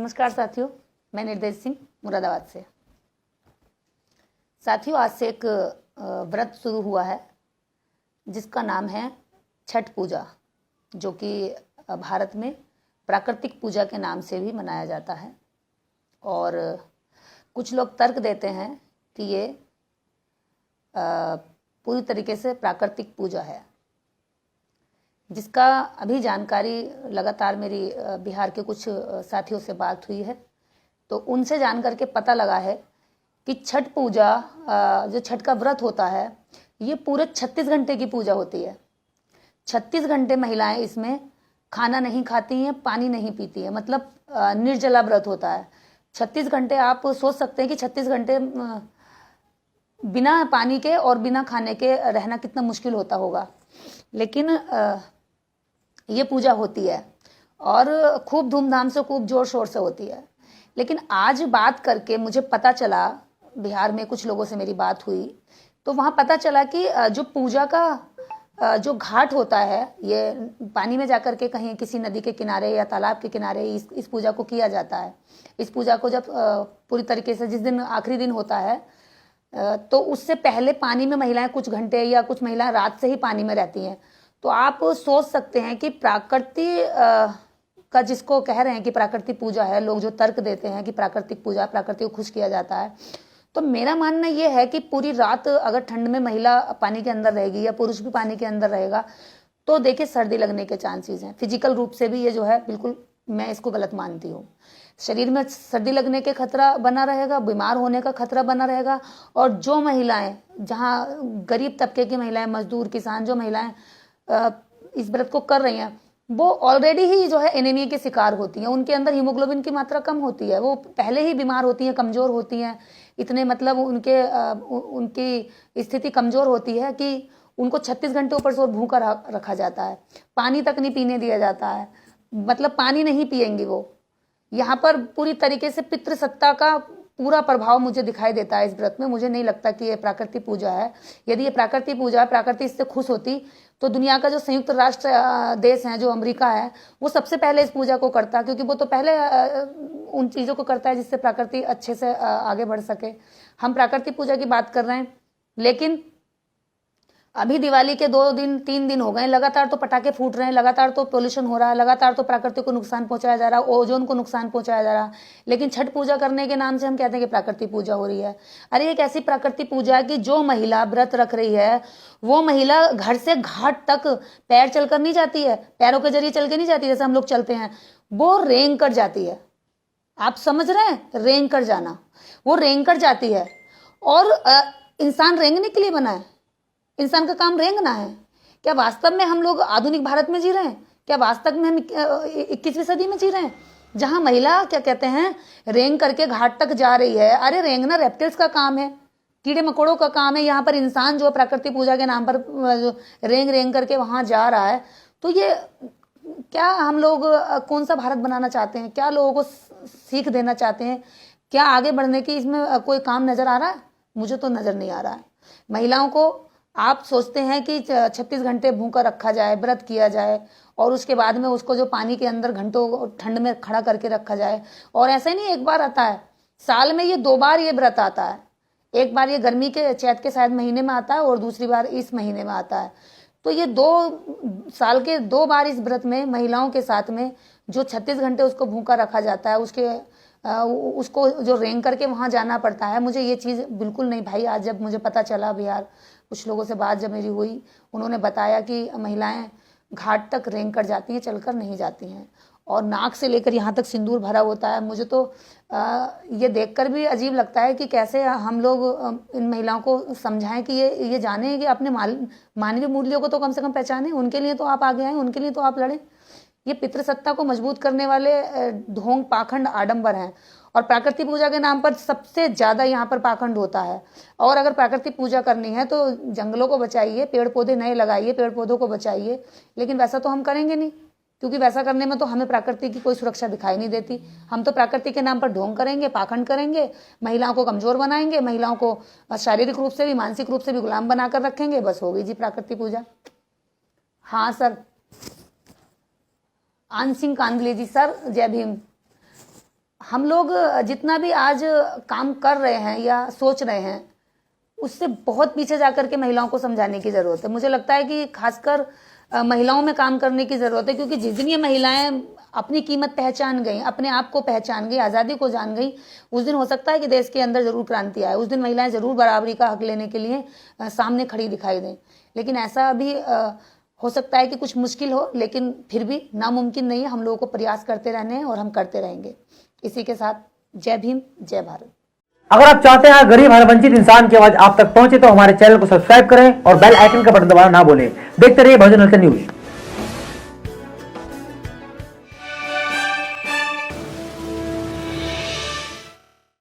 नमस्कार साथियों, मैं निर्देश सिंह मुरादाबाद से। साथियों, आज से एक व्रत शुरू हुआ है जिसका नाम है छठ पूजा, जो कि भारत में प्राकृतिक पूजा के नाम से भी मनाया जाता है। और कुछ लोग तर्क देते हैं कि ये पूरी तरीके से प्राकृतिक पूजा है, जिसका अभी जानकारी लगातार मेरी बिहार के कुछ साथियों से बात हुई है, तो उनसे जान करके पता लगा है कि छठ पूजा, जो छठ का व्रत होता है, ये पूरे 36 घंटे की पूजा होती है। 36 घंटे महिलाएं इसमें खाना नहीं खाती हैं, पानी नहीं पीती हैं, मतलब निर्जला व्रत होता है। 36 घंटे आप सोच सकते हैं कि 36 घंटे बिना पानी के और बिना खाने के रहना कितना मुश्किल होता होगा, लेकिन ये पूजा होती है और खूब धूमधाम से, खूब जोर शोर से होती है। लेकिन आज बात करके मुझे पता चला, बिहार में कुछ लोगों से मेरी बात हुई, तो वहाँ पता चला कि जो पूजा का जो घाट होता है, ये पानी में जाकर के कहीं किसी नदी के किनारे या तालाब के किनारे इस पूजा को किया जाता है। इस पूजा को जब पूरी तरीके से, जिस दिन आखिरी दिन होता है, तो उससे पहले पानी में महिलाएं कुछ घंटे, या कुछ महिलाएं रात से ही पानी में रहती हैं। तो आप सोच सकते हैं कि प्राकृति का, जिसको कह रहे हैं कि प्राकृतिक पूजा है, लोग जो तर्क देते हैं कि प्राकृतिक पूजा, प्रकृति को खुश किया जाता है, तो मेरा मानना यह है कि पूरी रात अगर ठंड में महिला पानी के अंदर रहेगी या पुरुष भी पानी के अंदर रहेगा, तो देखिए सर्दी लगने के चांसेस हैं। फिजिकल रूप से भी ये जो है, बिल्कुल मैं इसको गलत मानती हूँ। शरीर में सर्दी लगने के खतरा बना रहेगा, बीमार होने का खतरा बना रहेगा। और जो महिलाएं, जहाँ गरीब तबके की महिलाएं, मजदूर, किसान, जो महिलाएं इस व्रत को कर रही हैं, वो ऑलरेडी ही जो है एनीमिया के शिकार होती हैं। उनके अंदर हीमोग्लोबिन की मात्रा कम होती है, वो पहले ही बीमार होती हैं, कमजोर होती हैं, इतने मतलब उनकी स्थिति कमजोर होती है कि उनको 36 घंटे ऊपर से भूखा रखा जाता है, पानी तक नहीं पीने दिया जाता है, मतलब पानी नहीं पिएंगी वो। यहाँ पर पूरी तरीके से पितृसत्ता का पूरा प्रभाव मुझे दिखाई देता है इस व्रत में। मुझे नहीं लगता कि ये प्राकृतिक पूजा है। यदि ये प्राकृतिक पूजा है, प्रकृति इससे खुश होती, तो दुनिया का जो संयुक्त राष्ट्र देश है, जो अमेरिका है, वो सबसे पहले इस पूजा को करता, क्योंकि वो तो पहले उन चीज़ों को करता है जिससे प्रकृति अच्छे से आगे बढ़ सके। हम प्राकृतिक पूजा की बात कर रहे हैं, लेकिन अभी दिवाली के 2 दिन 3 दिन हो गए, लगातार तो पटाखे फूट रहे हैं, लगातार तो पोल्यूशन हो रहा है, लगातार तो प्रकृति को नुकसान पहुंचाया जा रहा है, ओजोन को नुकसान पहुंचाया जा रहा है। लेकिन छठ पूजा करने के नाम से हम कहते हैं कि प्राकृतिक पूजा हो रही है। अरे एक ऐसी प्राकृतिक पूजा है कि जो महिला व्रत रख रही है, वो महिला घर से घाट तक पैर चलकर नहीं जाती है, पैरों के जरिए चल के नहीं जाती जैसे हम लोग चलते हैं, वो रेंग कर जाती है। आप समझ रहे हैं, रेंग कर जाना, वो रेंग कर जाती है। और इंसान रेंगने के लिए बना है, इंसान का काम रेंगना है। क्या वास्तव में हम लोग आधुनिक भारत में जी रहे हैं? क्या वास्तव में हम 21वीं सदी में जी रहे हैं, जहां महिला क्या कहते हैं, रेंग करके घाट तक जा रही है? अरे रेंगना रेप्टिल्स का काम है, कीड़े मकोड़ों का काम है। यहाँ पर इंसान जो प्राकृतिक पूजा के नाम पर रेंग रेंग करके वहां जा रहा है। तो ये क्या हम लोग कौन सा भारत बनाना चाहते हैं? क्या लोगों को सीख देना चाहते हैं? क्या आगे बढ़ने की इसमें कोई काम नजर आ रहा है? मुझे तो नजर नहीं आ रहा है। महिलाओं को आप सोचते हैं कि 36 घंटे भूखा रखा जाए, व्रत किया जाए, और उसके बाद में उसको जो पानी के अंदर घंटों ठंड में खड़ा करके रखा जाए। और ऐसे नहीं एक बार आता है, साल में ये 2 बार ये व्रत आता है। एक बार ये गर्मी के, चैत के शायद महीने में आता है, और दूसरी बार इस महीने में आता है। तो ये 2 साल के 2 बार इस व्रत में महिलाओं के साथ में जो 36 घंटे उसको भूखा रखा जाता है, उसको जो रेंग करके वहां जाना पड़ता है। मुझे ये चीज़ बिल्कुल नहीं भाई। आज जब मुझे पता चला, बिहार कुछ लोगों से बात जब मेरी हुई, उन्होंने बताया कि महिलाएं घाट तक रेंग कर जाती हैं, चलकर नहीं जाती हैं, और नाक से लेकर यहाँ तक सिंदूर भरा होता है। मुझे तो ये देखकर भी अजीब लगता है कि कैसे हम लोग इन महिलाओं को समझाएं कि ये जाने कि अपने मानवीय मूल्यों को तो कम से कम पहचानें। उनके लिए तो आप आगे आए, उनके लिए तो आप लड़ें। ये पितृसत्ता को मजबूत करने वाले ढोंग, पाखंड, आडंबर हैं। और प्राकृतिक पूजा के नाम पर सबसे ज्यादा यहाँ पर पाखंड होता है। और अगर प्राकृतिक पूजा करनी है तो जंगलों को बचाइए, पेड़ पौधे नए लगाइए, पेड़ पौधों को बचाइए। लेकिन वैसा तो हम करेंगे नहीं, क्योंकि वैसा करने में तो हमें प्रकृति की कोई सुरक्षा दिखाई नहीं देती। हम तो प्रकृति के नाम पर ढोंग करेंगे, पाखंड करेंगे, महिलाओं को कमजोर बनाएंगे, महिलाओं को शारीरिक रूप से भी, मानसिक रूप से भी गुलाम बनाकर रखेंगे। बस हो गई जी प्राकृतिक पूजा। हाँ सर, आन सिंह कांदले जी सर, जय भीम। हम लोग जितना भी आज काम कर रहे हैं या सोच रहे हैं, उससे बहुत पीछे जाकर के महिलाओं को समझाने की जरूरत है। मुझे लगता है कि खासकर महिलाओं में काम करने की जरूरत है, क्योंकि जिस दिन ये महिलाएं अपनी कीमत पहचान गई, अपने आप को पहचान गई, आज़ादी को जान गई, उस दिन हो सकता है कि देश के अंदर जरूर क्रांति आए। उस दिन महिलाएं जरूर बराबरी का हक लेने के लिए सामने खड़ी दिखाई दें। लेकिन ऐसा अभी हो सकता है कि कुछ मुश्किल हो, लेकिन फिर भी नामुमकिन नहीं है। हम लोगों को प्रयास करते रहने हैं और हम करते रहेंगे। इसी के साथ जय भीम, जय भारत। अगर आप चाहते हैं गरीब हर वंचित इंसान की आवाज आप तक पहुंचे तो हमारे चैनल को सब्सक्राइब करें और बेल आइकन का बटन दबाना ना भूलें। देखते रहिए बहुजन हलचल न्यूज।